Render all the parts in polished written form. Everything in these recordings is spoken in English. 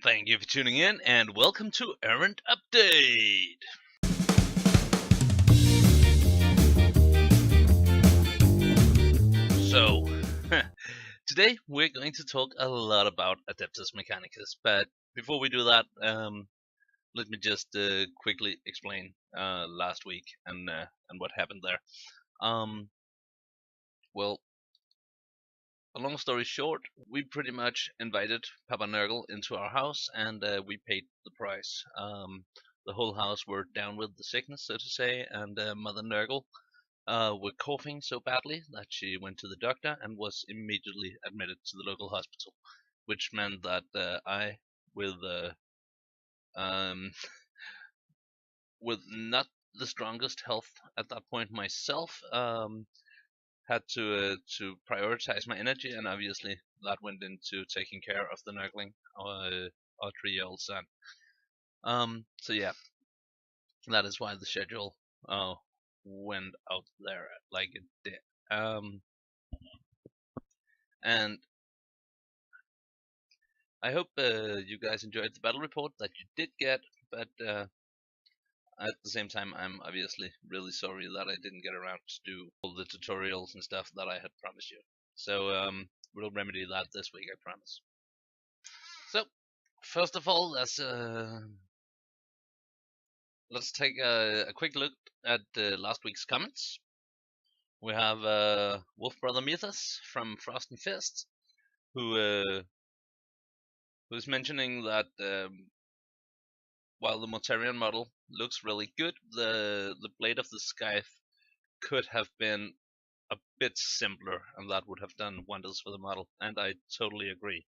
Thank you for tuning in, and welcome to Errant Update! So, today we're going to talk a lot about Adeptus Mechanicus, but before we do that, let me just quickly explain last week and what happened there. Well, a long story short, we pretty much invited Papa Nurgle into our house, and we paid the price. The whole house were down with the sickness, so to say, and Mother Nurgle were coughing so badly that she went to the doctor and was immediately admitted to the local hospital, which meant that I, with um, with not the strongest health at that point myself, had to prioritize my energy, and obviously that went into taking care of the Nurgling, our 3-year-old son. So yeah, that is why the schedule went out there like it did. And I hope you guys enjoyed the battle report that you did get, but at the same time, I'm obviously really sorry that I didn't get around to do all the tutorials and stuff that I had promised you. So we'll remedy that this week, I promise. So first of all, let's take a quick look at last week's comments. We have Wolf Brother Mythos from Frost and Fist, who's mentioning that while the Mortarion model looks really good, the Blade of the Scythe could have been a bit simpler, and that would have done wonders for the model. And I totally agree.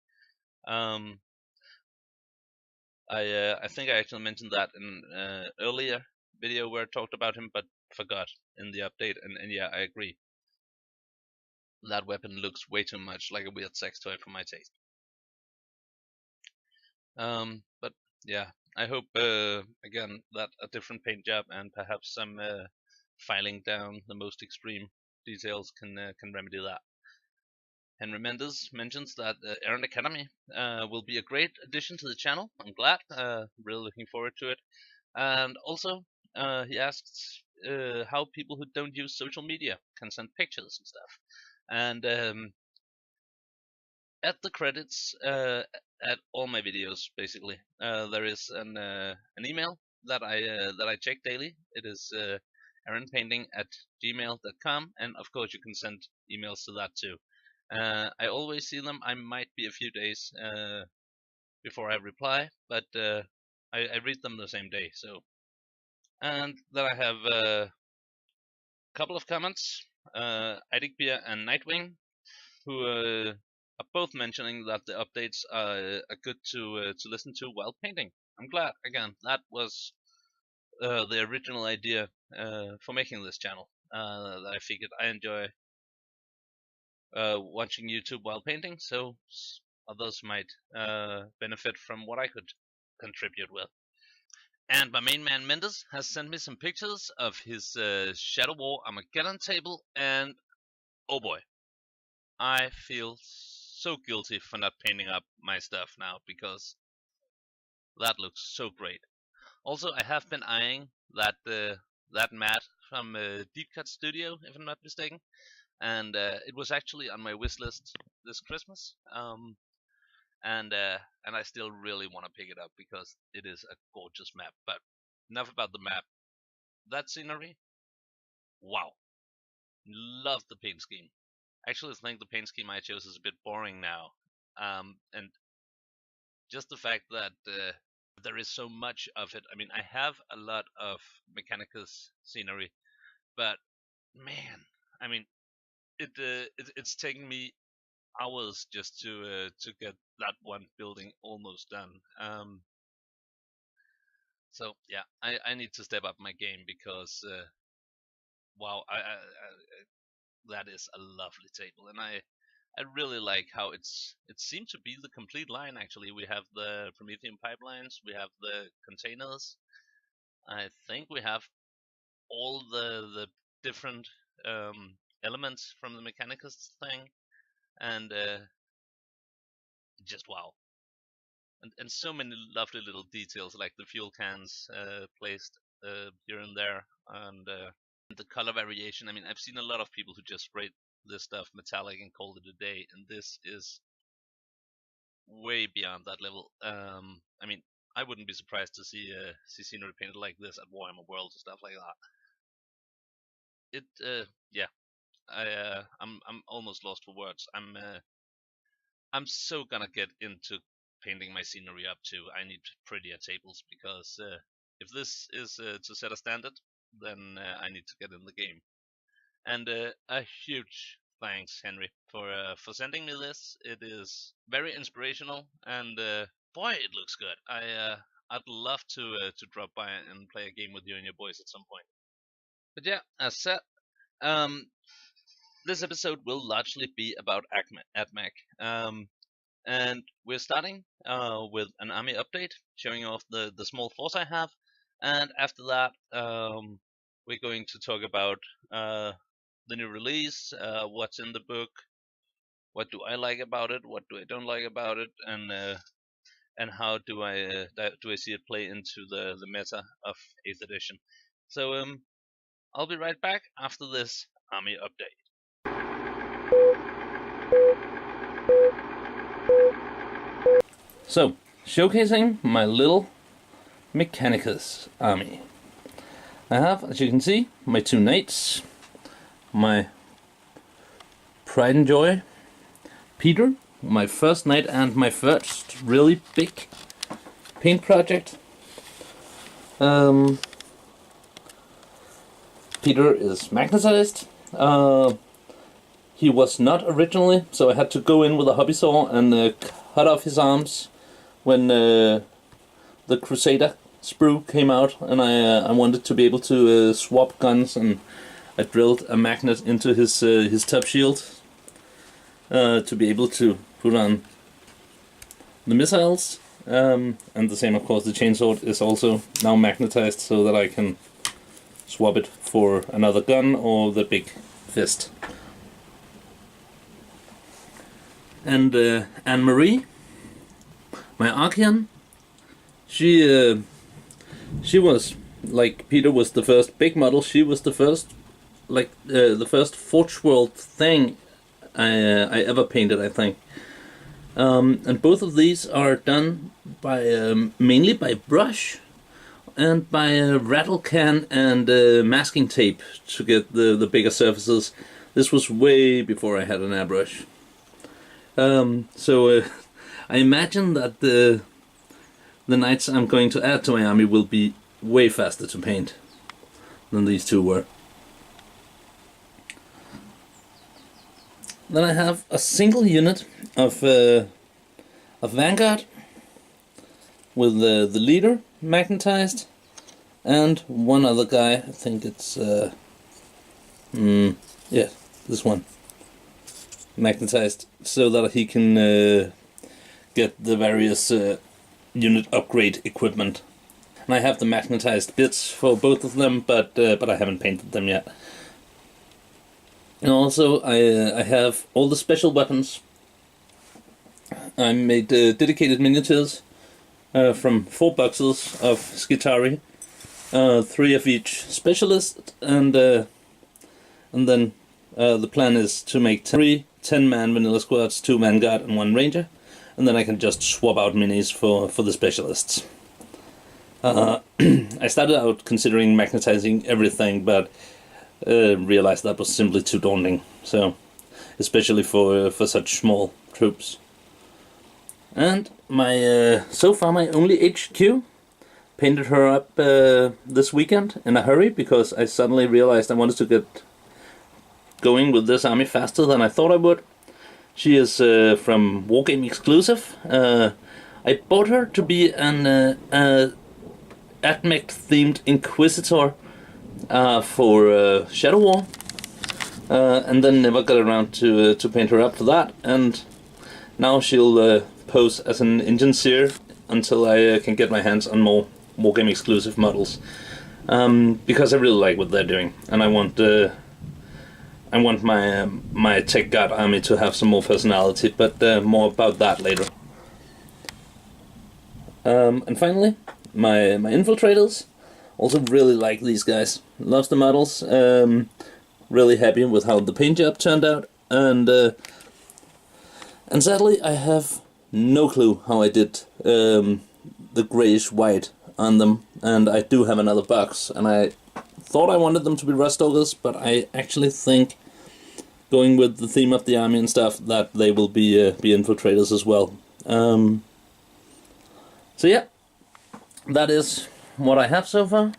I think I actually mentioned that in earlier video where I talked about him, but forgot in the update. And yeah, I agree. That weapon looks way too much like a weird sex toy for my taste. But yeah, I hope again that a different paint job and perhaps some filing down the most extreme details can remedy that. Henry Mendes mentions that Errant Academy will be a great addition to the channel. I'm glad. Really looking forward to it. And also, he asks how people who don't use social media can send pictures and stuff. And at the credits, at all my videos, basically, there is an email that I check daily. It is errantpainting@gmail.com, and of course you can send emails to that too. I always see them. I might be a few days before I reply, but I read them the same day. So, and then I have a couple of comments. Idikbeer and Nightwing, who are both mentioning that the updates are good to listen to while painting. I'm glad. Again, that was the original idea for making this channel. That I figured I enjoy watching YouTube while painting, so others might benefit from what I could contribute with. And my main man Mendes has sent me some pictures of his Shadow War Armageddon table, and oh boy, I feel so guilty for not painting up my stuff now, because that looks so great. Also, I have been eyeing that mat from Deep Cut Studio, if I'm not mistaken, and it was actually on my wish list this Christmas. And I still really want to pick it up because it is a gorgeous map. But enough about the map. That scenery, wow, love the paint scheme. Actually, I think the paint scheme I chose is a bit boring now, and just the fact that there is so much of it. I mean, I have a lot of Mechanicus scenery, but man, I mean, it's taken me hours just to get that one building almost done. So yeah, I need to step up my game because wow, that is a lovely table, and I really like how it seemed to be the complete line. Actually, we have the Promethean pipelines, we have the containers. I think we have all the different elements from the Mechanicus thing, and just wow. and so many lovely little details, like the fuel cans placed here and there, and the color variation. I mean, I've seen a lot of people who just sprayed this stuff metallic and called it a day, and this is way beyond that level. I mean, I wouldn't be surprised to see scenery painted like this at Warhammer Worlds and stuff like that. Yeah, I'm almost lost for words. I'm so gonna get into painting my scenery up too. I need prettier tables, because if this is to set a standard, then I need to get in the game. And a huge thanks, Henry, for sending me this. It is very inspirational, and boy, it looks good. I'd love to drop by and play a game with you and your boys at some point. But yeah, as said, this episode will largely be about AdMech. And we're starting with an army update, showing off the small force I have. And after that, we're going to talk about the new release, what's in the book, what do I like about it, what do I don't like about it, and how do I see it play into the meta of 8th edition. So I'll be right back after this army update. So, showcasing my little Mechanicus Army. I have, as you can see, my 2 knights, my pride and joy, Peter, my first knight and my first really big paint project. Peter is magnetized. He was not originally, so I had to go in with a hobby saw and cut off his arms when the Crusader sprue came out, and I wanted to be able to swap guns, and I drilled a magnet into his top shield to be able to put on the missiles, and the same, of course, the chainsword is also now magnetized so that I can swap it for another gun or the big fist. And Anne-Marie, my Archeon, she was, like Peter was the first big model, she was the first, the first Forge World thing I ever painted, I think. And both of these are done by mainly by brush and by rattle can and masking tape to get the bigger surfaces. This was way before I had an airbrush. So I imagine that the knights I'm going to add to my army will be way faster to paint than these two were. Then I have a single unit of Vanguard with the leader magnetized and one other guy. I think it's yeah, this one magnetized so that he can get the various unit upgrade equipment. And I have the magnetized bits for both of them, but I haven't painted them yet. And also I have all the special weapons. I made dedicated miniatures from 4 boxes of Skitari, 3 of each specialist, and then the plan is to make 3 10-man vanilla squads, 2 Vanguard and 1 Ranger, and then I can just swap out minis for the specialists. I started out considering magnetizing everything, but realized that was simply too daunting. So, especially for such small troops. And my so far my only HQ, painted her up this weekend in a hurry because I suddenly realized I wanted to get going with this army faster than I thought I would. She is from Wargaming exclusive. I bought her to be an AdMech themed Inquisitor for Shadow War, and then never got around to paint her up for that, and now she'll pose as an engine seer until I can get my hands on more Wargaming exclusive models, because I really like what they're doing, and I want my Tech God army to have some more personality, but more about that later. And finally, my infiltrators. Also really like these guys. Loves the models. Really happy with how the paint job turned out. And sadly, I have no clue how I did the greyish white on them. And I do have another box. And I thought I wanted them to be Rustalkers, but I actually think, going with the theme of the army and stuff, that they will be infiltrators as well. So yeah, that is what I have so far.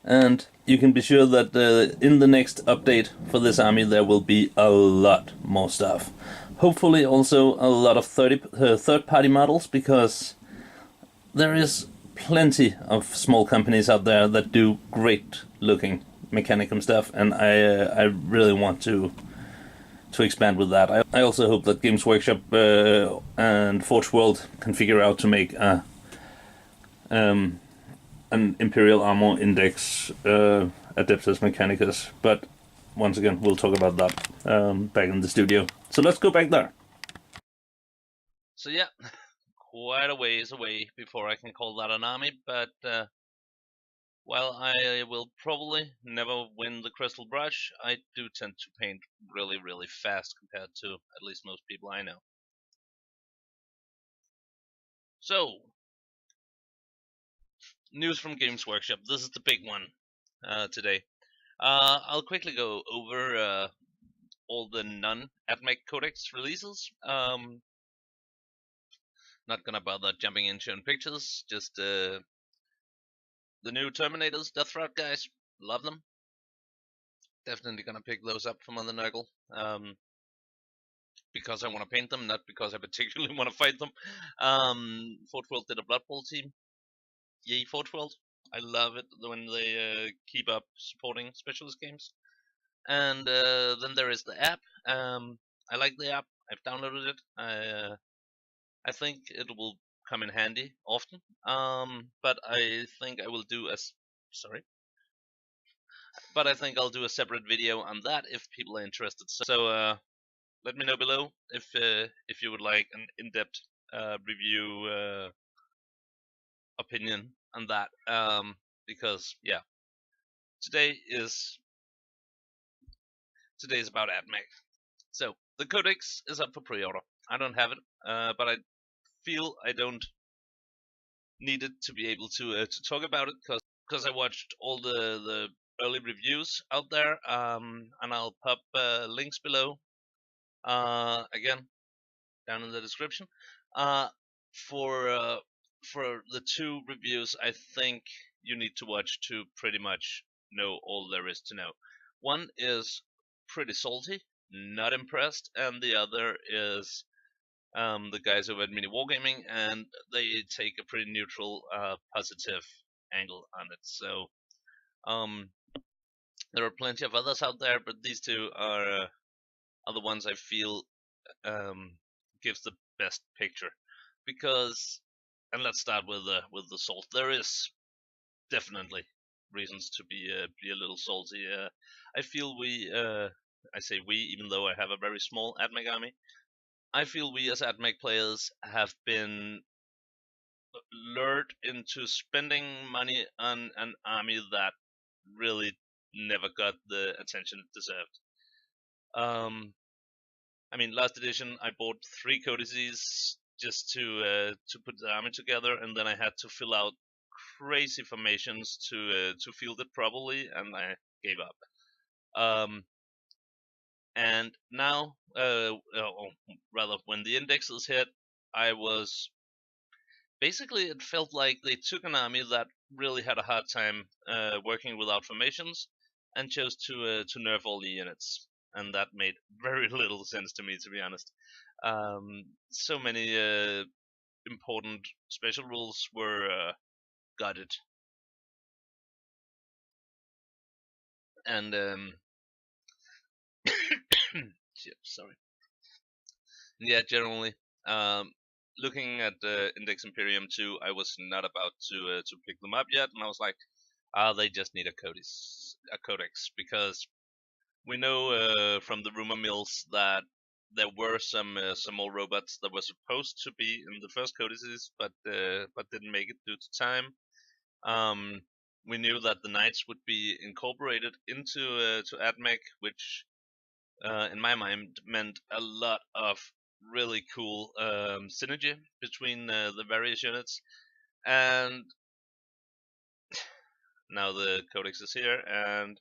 And you can be sure that in the next update for this army there will be a lot more stuff. Hopefully also a lot of third-party models, because there is plenty of small companies out there that do great-looking Mechanicum stuff, and I really want to expand with that. I also hope that Games Workshop and Forge World can figure out to make an Imperial Armor Index Adeptus Mechanicus, but once again, we'll talk about that back in the studio. So let's go back there. So yeah, quite a ways away before I can call that an army, but while I will probably never win the Crystal Brush, I do tend to paint really, really fast compared to at least most people I know. So, news from Games Workshop. This is the big one today. I'll quickly go over all the non-AdMech Codex releases. Not gonna bother jumping in showing pictures, just the new Terminators, Death Threat guys. Love them. Definitely gonna pick those up from Mother Nurgle. Because I want to paint them, not because I particularly want to fight them. Forge World did a Blood Bowl team. Yay, Forge World. I love it when they keep up supporting specialist games. And then there is the app. I like the app. I've downloaded it. I think it will come in handy often. But I think I will do But I think I'll do a separate video on that if people are interested. So let me know below if you would like an in-depth review opinion on that. Because yeah, today is about AdMech. So the Codex is up for pre-order. I don't have it, but I feel I don't need it to be able to talk about it, because I watched all the early reviews out there, and I'll pop links below. Again, down in the description. For the two reviews, I think you need to watch to pretty much know all there is to know. One is pretty salty, not impressed, and the other is the guys over at miniwargaming, and they take a pretty neutral, positive angle on it. So there are plenty of others out there, but these two are the ones I feel gives the best picture. Because, and let's start with the salt. There is definitely reasons to be a little salty. I feel I say we, even though I have a very small AdMech army, I feel we as AdMech players have been lured into spending money on an army that really never got the attention it deserved. I mean, last edition I bought 3 codices just to put the army together, and then I had to fill out crazy formations to field it properly, and I gave up. And now, or rather, when the indexes hit, I was basically, it felt like they took an army that really had a hard time working without formations and chose to nerf all the units, and that made very little sense to me, to be honest. So many important special rules were gutted, and sorry. Yeah, generally, looking at Index Imperium 2, I was not about to pick them up yet, and I was like, they just need a codex, because we know from the rumor mills that there were some more robots that were supposed to be in the first codices, but didn't make it due to time. We knew that the knights would be incorporated into to AdMech, which in my mind meant a lot of really cool synergy between the various units. And now the codex is here, and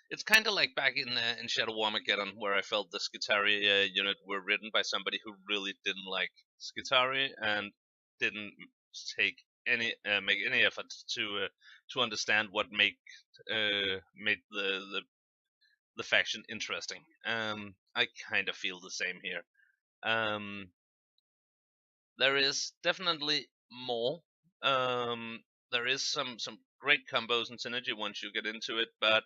it's kind of like back in Shadow Armageddon, where I felt the Skitarii unit were written by somebody who really didn't like Skitarii and didn't make any effort to understand what made the faction interesting. I kind of feel the same here. There is definitely more. There is some great combos and synergy once you get into it, but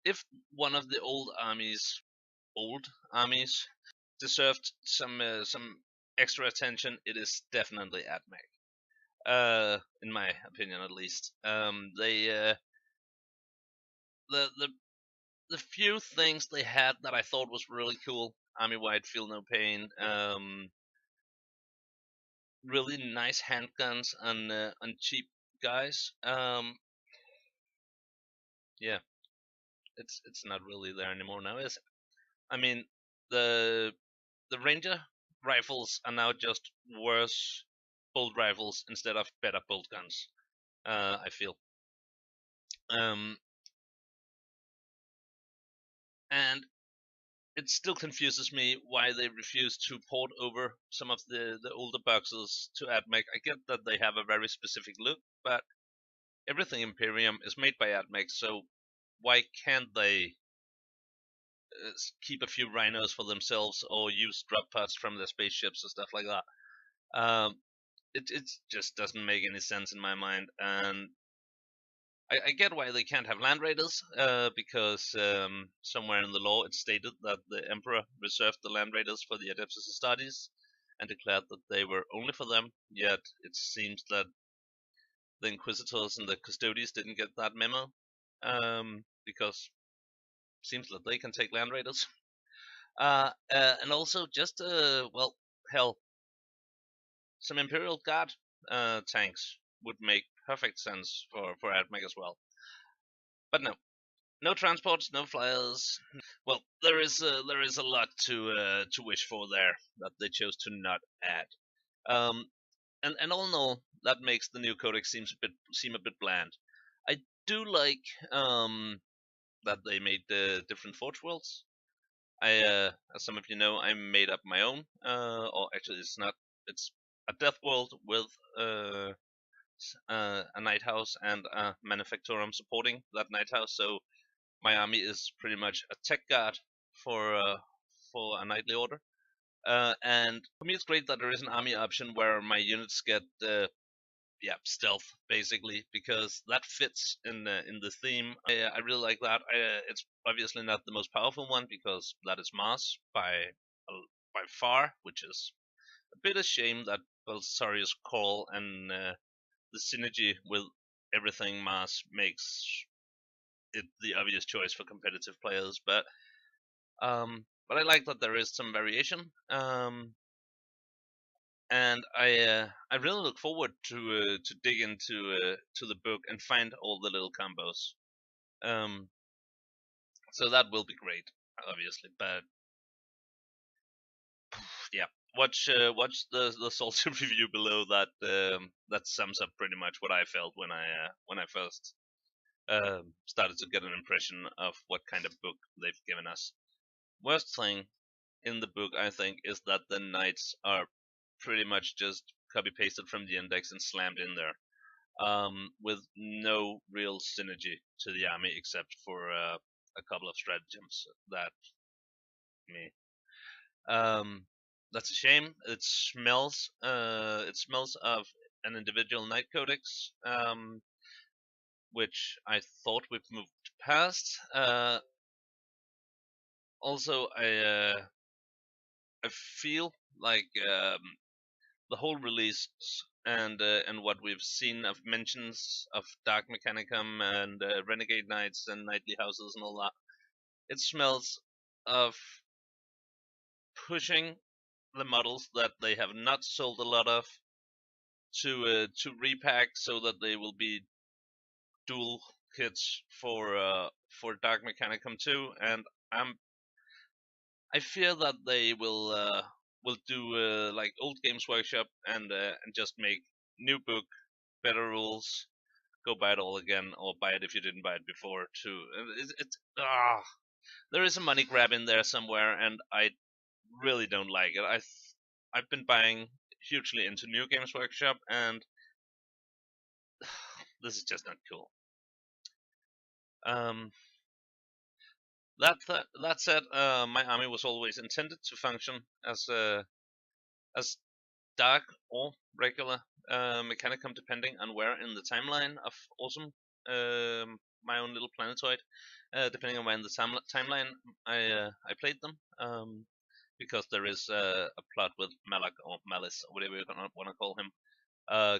if one of the old armies deserved some extra attention, it is definitely AdMech. In my opinion, at least. The few things they had that I thought was really cool: Army Wide, Feel No Pain, really nice handguns on cheap guys. Yeah, it's not really there anymore now, is it? I mean, the Ranger rifles are now just worse bolt rifles instead of better bolt guns. I feel. Um, and it still confuses me why they refuse to port over some of the older boxes to AdMech. I get that they have a very specific look, but everything Imperium is made by AdMech, so why can't they keep a few rhinos for themselves or use drop pods from their spaceships or stuff like that? It just doesn't make any sense in my mind, and I get why they can't have land raiders, because somewhere in the law it's stated that the Emperor reserved the land raiders for the Adeptus Astartes and declared that they were only for them. Yet it seems that the Inquisitors and the Custodes didn't get that memo, because it seems that they can take land raiders. And also just well, hell, some Imperial Guard tanks would make perfect sense for AdMech as well. But no transports, no flyers. Well, there is a lot to wish for there that they chose to not add. And all in all, that makes the new codex seem a bit bland. I do like that they made the different forge worlds. As some of you know, I made up my own. Or actually, it's not. It's a death world with a night house and a manufactorum supporting that night house. So my army is pretty much a tech guard for a knightly order. And for me, it's great that there is an army option where my units get stealth basically, because that fits in the theme. I really like that. It's obviously not the most powerful one because that is Mars by far, which is a bit of shame that Belisarius Call and the synergy with everything Mars makes it the obvious choice for competitive players. But I like that there is some variation. And I really look forward to dig into to the book and find all the little combos. So that will be great, obviously. But yeah, watch the salty review below that that sums up pretty much what I felt when I first started to get an impression of what kind of book they've given us. Worst thing in the book, I think, is that the knights are pretty much just copy pasted from the index and slammed in there, with no real synergy to the army except for a couple of stratagems that me. That's a shame. It smells of an individual knight codex, which I thought we've moved past. Also, I feel like the whole release and what we've seen of mentions of Dark Mechanicum and Renegade Knights and Knightly Houses and all that, it smells of pushing the models that they have not sold a lot of to repack so that they will be dual kits for Dark Mechanicum 2, and I fear that they will do like old Games Workshop and just make new book, better rules, go buy it all again, or buy it if you didn't buy it before too. There is a money grab in there somewhere, and I really don't like it. I've been buying hugely into New Games Workshop, and this is just not cool. That said, my army was always intended to function as dark or regular Mechanicum, depending on where in the timeline of Awesome, my own little planetoid, depending on where in the timeline I played them. Because there is a plot with Malak or Malice or whatever you want to call him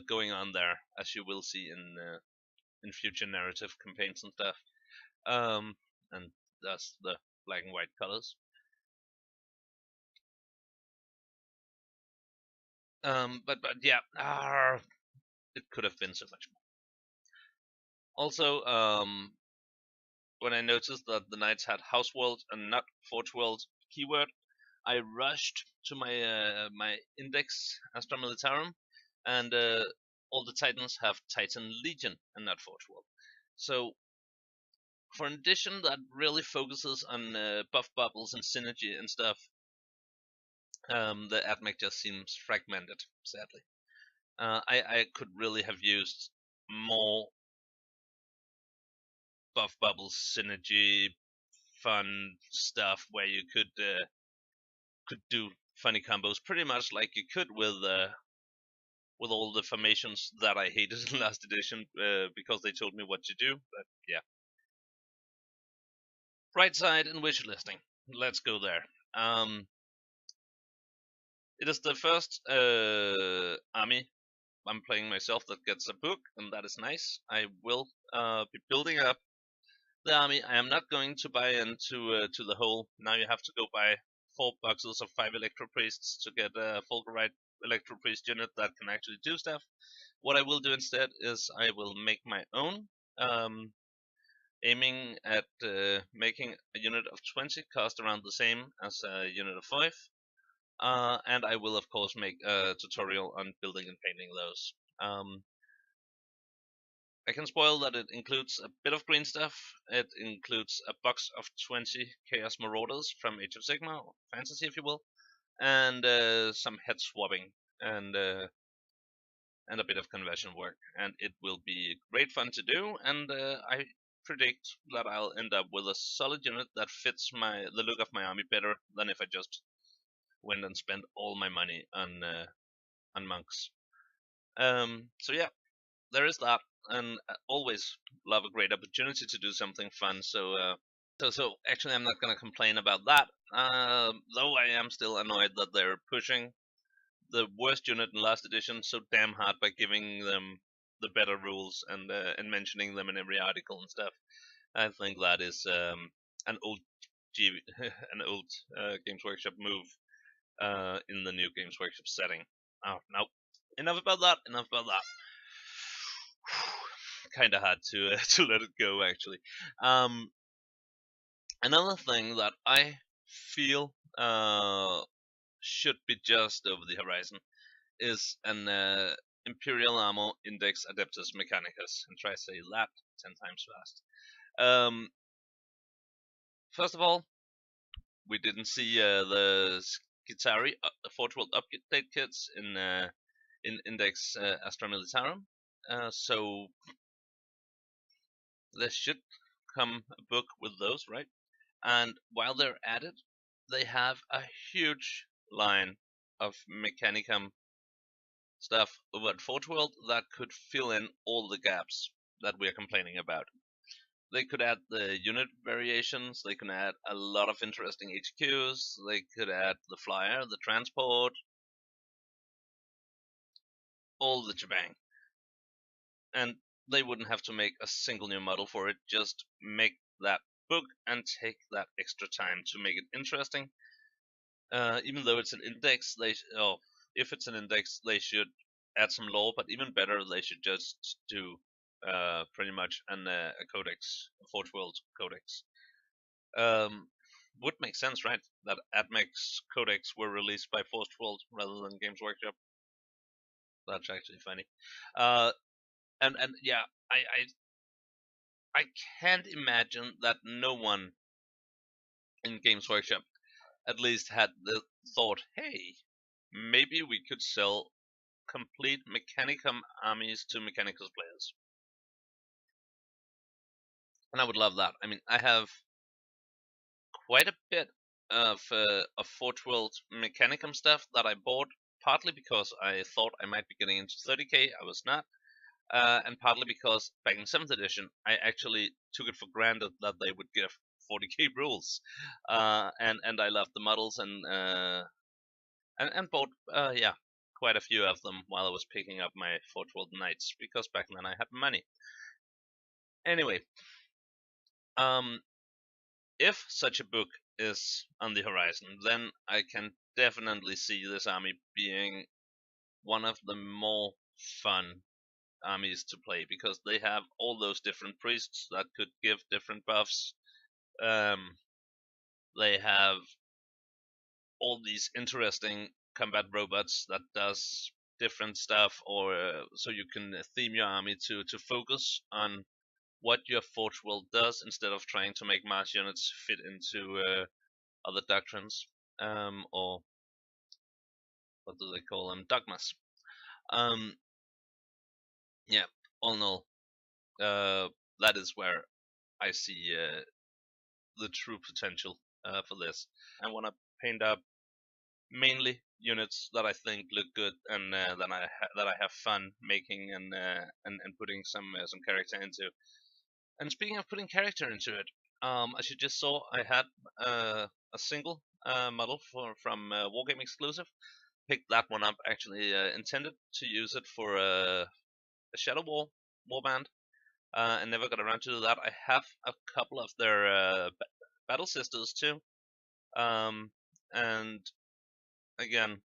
going on there, as you will see in future narrative campaigns and stuff. And that's the black and white colors. But yeah, it could have been so much more. Also, when I noticed that the knights had house world and not forge world keyword, I rushed to my index Astra Militarum, and all the titans have Titan Legion and not forge world. So for an edition that really focuses on buff bubbles and synergy and stuff, the AdMech just seems fragmented, sadly. I could really have used more buff bubbles, synergy, fun stuff where you could do funny combos, pretty much like you could with all the formations that I hated in last edition because they told me what to do. But yeah, right side and wish listing. Let's go there. It is the first army I'm playing myself that gets a book, and that is nice. I will be building up the army. I am not going to buy into to the whole. Now you have to go buy 4 boxes of 5 Electro Priests to get a Fulgurite Electro Priest unit that can actually do stuff. What I will do instead is I will make my own, aiming at making a unit of 20 cost around the same as a unit of 5. And I will, of course, make a tutorial on building and painting those. I can spoil that it includes a bit of green stuff. It includes a box of 20 Chaos Marauders from Age of Sigmar, or Fantasy if you will, and some head swapping and a bit of conversion work. And it will be great fun to do, and I predict that I'll end up with a solid unit that fits the look of my army better than if I just went and spent all my money on monks. So yeah, there is that, and always love a great opportunity to do something fun. So actually, I'm not gonna complain about that. Though I am still annoyed that they're pushing the worst unit in last edition so damn hard by giving them the better rules and mentioning them in every article and stuff. I think that is an old an old Games Workshop move in the new Games Workshop setting. Oh no! Enough about that. Enough about that. Kind of had to to let it go actually. Another thing that I feel should be just over the horizon is an Imperial Armor Index Adeptus Mechanicus, and try to say that 10 times fast. First of all, we didn't see the Skitari Forge World update kits in Index Astra Militarum, so there should come a book with those, right? And while they're at it, they have a huge line of Mechanicum stuff over at Forge World that could fill in all the gaps that we're complaining about. They could add the unit variations, they can add a lot of interesting HQs, they could add the flyer, the transport, all the shebang, and they wouldn't have to make a single new model for it. Just make that book and take that extra time to make it interesting. Even though it's an index, if it's an index, they should add some lore. But even better, they should just do pretty much a codex, a Forge World codex. Would make sense, right? That Admex codex were released by Forge World rather than Games Workshop. That's actually funny. And yeah, I can't imagine that no one in Games Workshop at least had the thought, hey, maybe we could sell complete Mechanicum armies to Mechanicus players. And I would love that. I mean, I have quite a bit of Forge World Mechanicum stuff that I bought, partly because I thought I might be getting into 30k. I was not. And partly because back in 7th edition, I actually took it for granted that they would give 40k rules, and I loved the models and bought quite a few of them while I was picking up my Forge World Knights, because back then I had money. Anyway, if such a book is on the horizon, then I can definitely see this army being one of the more fun armies to play, because they have all those different priests that could give different buffs. They have all these interesting combat robots that does different stuff, or so you can theme your army to focus on what your Forge World does instead of trying to make mass units fit into other doctrines, or what do they call them, dogmas. Yeah, all in all, that is where I see the true potential for this. I want to paint up mainly units that I think look good, and that I have fun making, and putting some character into. And speaking of putting character into it, as you just saw, I had a single model from Wargame exclusive. Picked that one up. Actually, intended to use it for a Shadow War warband, and never got around to do that. I have a couple of their battle sisters too, and again,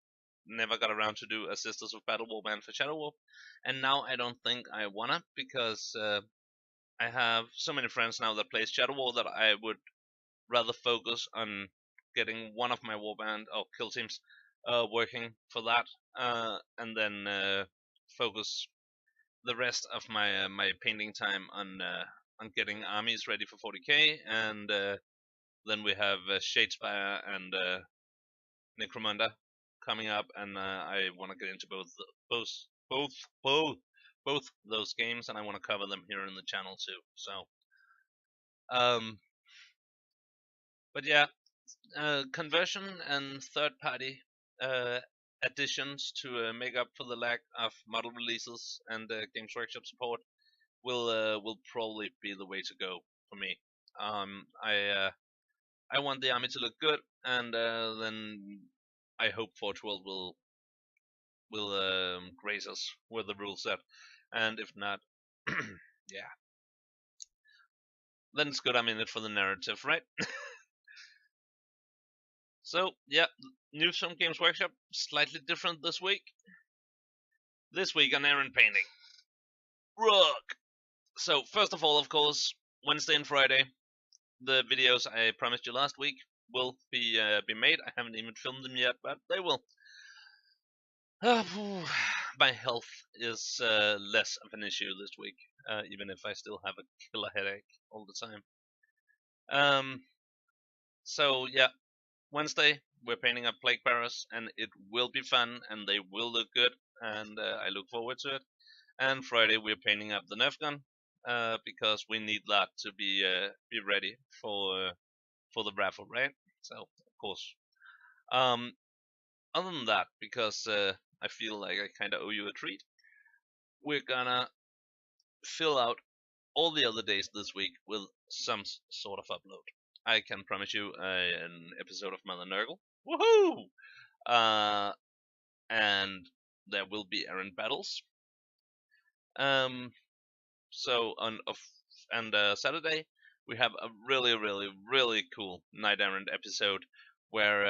never got around to do a Sisters of Battle warband for Shadow War, and now I don't think I wanna, because I have so many friends now that plays Shadow War that I would rather focus on getting one of my warband or kill teams working for that, and then focus the rest of my painting time on getting armies ready for 40k, and then we have Shadespire and Necromunda coming up, and I want to get into both those games, and I want to cover them here in the channel too. So, but yeah, conversion and third-party additions to make up for the lack of model releases and Games Workshop support will probably be the way to go for me. I want the army to look good, and then I hope Forge World will grace us with the rule set, and if not, yeah, then it's good I'm in it for the narrative, right? So yeah, news from Games Workshop, slightly different this week. This week on Errant painting. Rook! So first of all, of course, Wednesday and Friday, the videos I promised you last week will be made. I haven't even filmed them yet, but they will. My health is less of an issue this week, even if I still have a killer headache all the time. So yeah, Wednesday we're painting up Plague Barrows, and it will be fun, and they will look good, and I look forward to it. And Friday we're painting up the Nerf gun, because we need that to be ready for the raffle, right? So of course. Other than that, because I feel like I kind of owe you a treat, we're gonna fill out all the other days this week with some sort of upload. I can promise you an episode of Mother Nurgle. Woohoo! And there will be Errant battles. So on Saturday we have a really cool Knight Errant episode where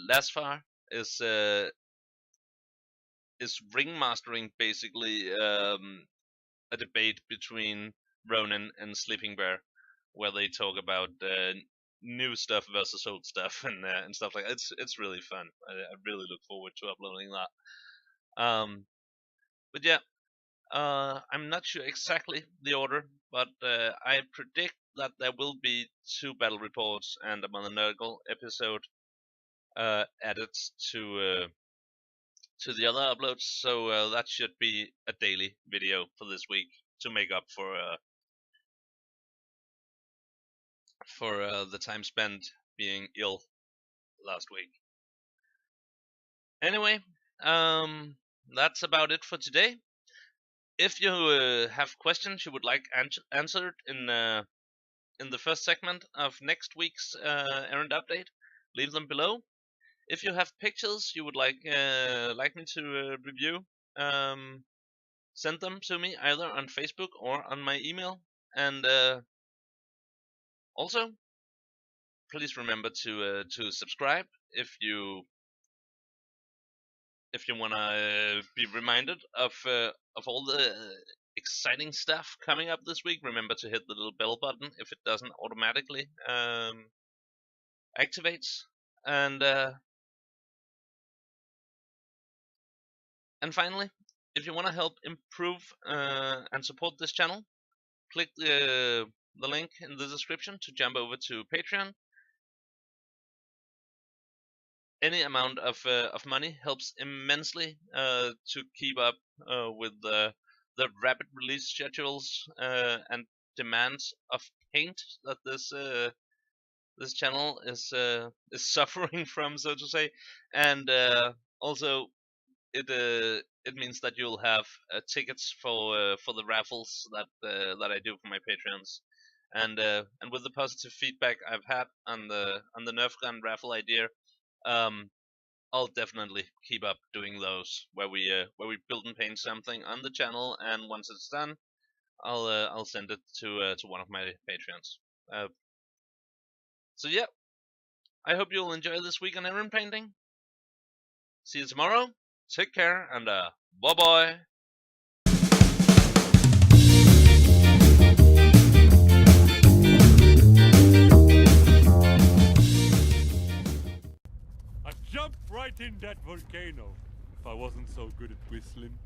Lasfar is ringmastering basically a debate between Ronan and Sleeping Bear, where they talk about new stuff versus old stuff and stuff like that. It's really fun. I really look forward to uploading that. But yeah, I'm not sure exactly the order, but I predict that there will be 2 battle reports and a Mechanicus episode added to the other uploads. So that should be a daily video for this week to make up for the time spent being ill last week. Anyway, that's about it for today. If you have questions you would like answered in the first segment of next week's Errant update, leave them below. If you have pictures you would like me to review, send them to me either on Facebook or on my email. And also, please remember to subscribe if you want to be reminded of all the exciting stuff coming up this week. Remember to hit the little bell button if it doesn't automatically activates. And finally, if you want to help improve and support this channel, click the link in the description to jump over to Patreon. Any amount of money helps immensely to keep up with the rapid release schedules and demands of paint that this channel is suffering from, so to say. And also it means that you'll have tickets for the raffles that I do for my patrons. And with the positive feedback I've had on the Nerf gun raffle idea, I'll definitely keep up doing those where we build and paint something on the channel, and once it's done, I'll send it to one of my patrons. So yeah, I hope you'll enjoy this week on Errant painting. See you tomorrow. Take care, and bye bye. I'd jump right in that volcano if I wasn't so good at whistling.